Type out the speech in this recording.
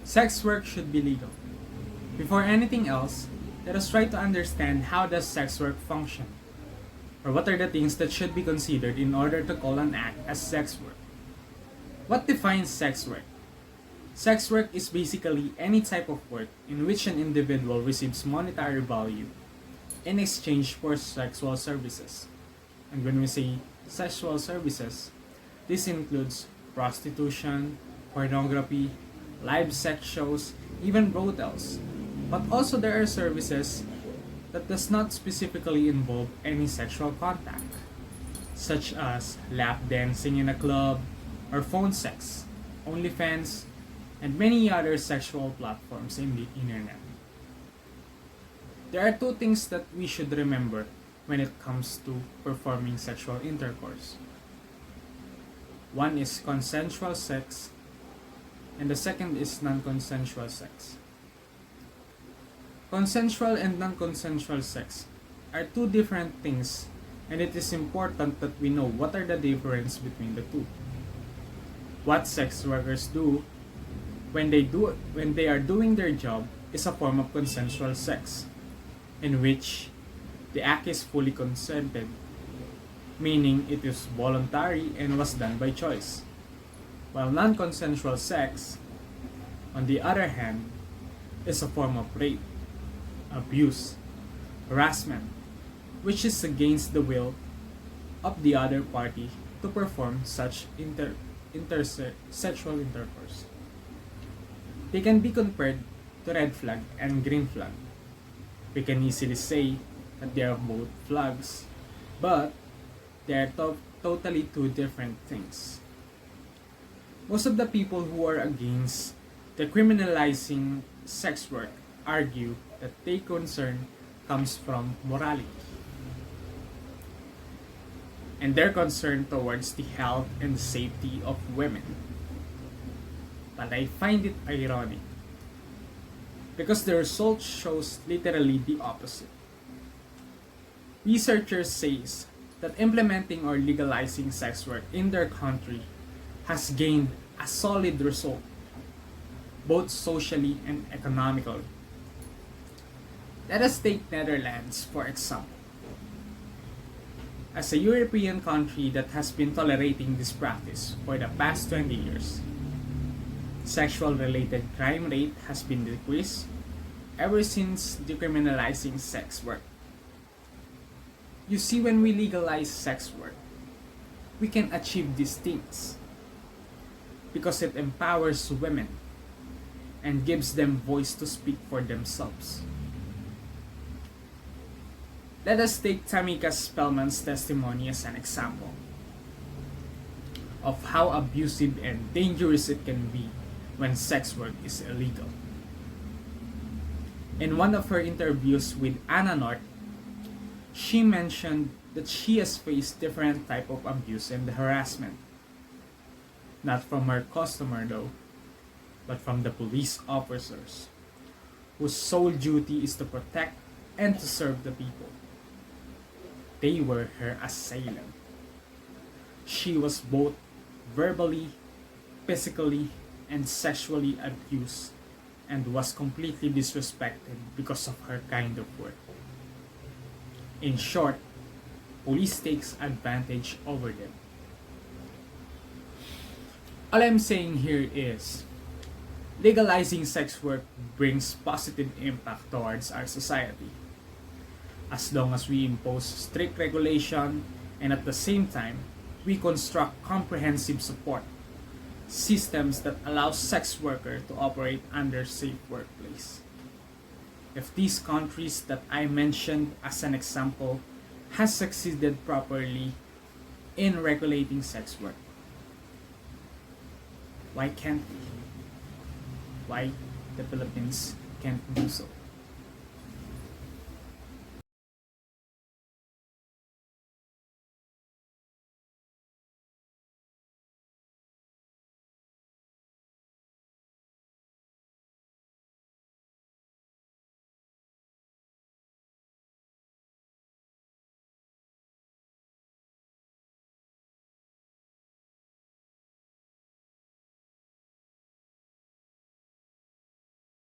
Sex work should be legal. Before anything else, let us try to understand how does sex work function, or what are the things that should be considered in order to call an act as sex work. What defines sex work? Sex work is basically any type of work in which an individual receives monetary value in exchange for sexual services. And when we say sexual services, this includes prostitution, pornography, live sex shows, even brothels. But also there are services that does not specifically involve any sexual contact, such as lap dancing in a club or phone sex, OnlyFans, and many other sexual platforms in the internet. There are two things that we should remember when it comes to performing sexual intercourse. One is consensual sex, and the second is non-consensual sex. Consensual and non-consensual sex are two different things, and it is important that we know what are the difference between the two. What sex workers do when they are doing their job is a form of consensual sex, in which the act is fully consented, meaning it is voluntary and was done by choice. While non-consensual sex, on the other hand, is a form of rape, abuse, harassment, which is against the will of the other party to perform such sexual intercourse. They can be compared to red flag and green flag. We can easily say that they are both flags, but they are totally two different things. Most of the people who are against the criminalizing sex work argue that their concern comes from morality and their concern towards the health and safety of women. But I find it ironic because the result shows literally the opposite. Researchers say that implementing or legalizing sex work in their country has gained a solid result, both socially and economically. Let us take Netherlands for example. As a European country that has been tolerating this practice for the past 20 years, sexual-related crime rate has been decreased ever since decriminalizing sex work. You see, when we legalize sex work, we can achieve these things because it empowers women and gives them voice to speak for themselves. Let us take Tamika Spellman's testimony as an example of how abusive and dangerous it can be when sex work is illegal. In one of her interviews with Anna North, she mentioned that she has faced different type of abuse and harassment. Not from her customer though, but from the police officers, whose sole duty is to protect and to serve the people. They were her assailant. She was both verbally, physically, and sexually abused and was completely disrespected because of her kind of work. In short, police takes advantage over them. All I'm saying here is, legalizing sex work brings positive impact towards our society. As long as we impose strict regulation and at the same time, we construct comprehensive support systems that allow sex workers to operate under safe workplace. If these countries that I mentioned as an example has succeeded properly in regulating sex work, why can't we? Why the Philippines can't do so?